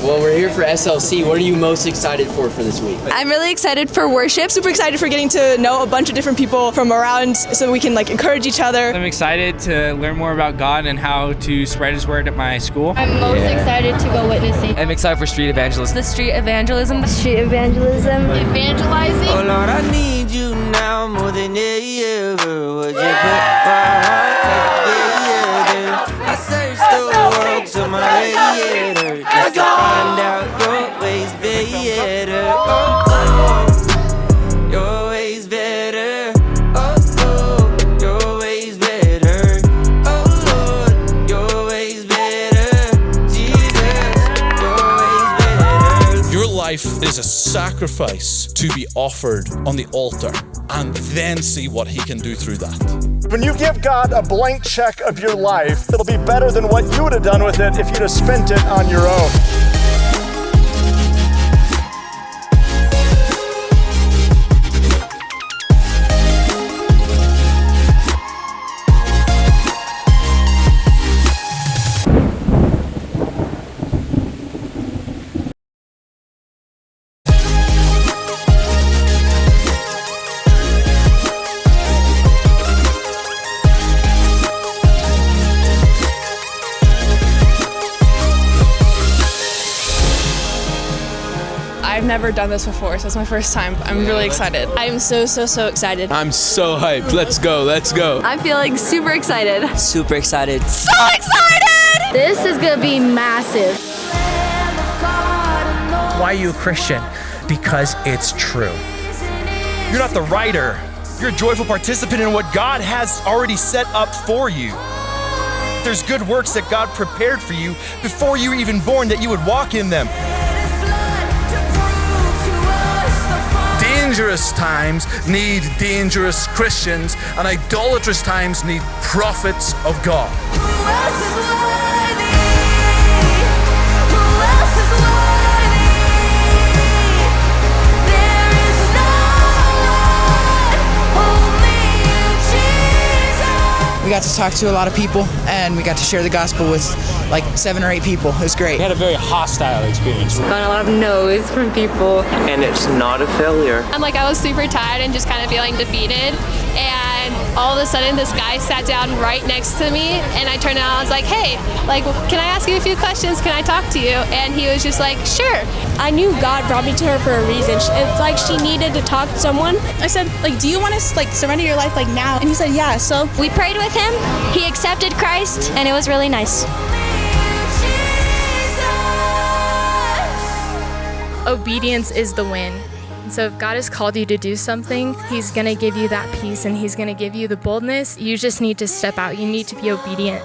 Well, we're here for SLC. What are you most excited for this week? I'm really excited for worship. Super excited for getting to know a bunch of different people from around so we can encourage each other. I'm excited to learn more about God and how to spread His word at my school. I'm most excited to go witnessing. I'm excited for street evangelism. The street evangelism. Street evangelism. Evangelizing. Oh Lord, I need you now more than ever. Would you put my heart together? I searched the world to my creator just to find out your ways better. Oh, oh, your ways better. Oh, oh, your ways better. Oh Lord, your ways better. Jesus, your ways better. Your life is a sacrifice to be offered on the altar and then see what He can do through that. When you give God a blank check of your life, it'll be better than what you would have done with it if you'd have spent it on your own. I've never done this before, so it's my first time. I'm really excited. I'm so excited. I'm so hyped. Let's go. Let's go. I'm feeling super excited. Super excited. So excited! This is gonna be massive. Why are you a Christian? Because it's true. You're not the writer. You're a joyful participant in what God has already set up for you. There's good works that God prepared for you before you were even born that you would walk in them. Dangerous times need dangerous Christians, and idolatrous times need prophets of God. We got to talk to a lot of people, and we got to share the gospel with like 7 or 8 people. It was great. We had a very hostile experience. Got a lot of no's from people. And it's not a failure. I was super tired and just kind of feeling defeated. And all of a sudden, this guy sat down right next to me, and I turned around. I was like, "Hey, can I ask you a few questions? Can I talk to you?" And he was just like, "Sure." I knew God brought me to her for a reason. It's like she needed to talk to someone. I said, do you want to surrender your life now? And he said, yeah. So We prayed with him, he accepted Christ, and it was really nice. Obedience is the win. So if God has called you to do something, He's gonna give you that peace and He's gonna give you the boldness. You just need to step out. You need to be obedient.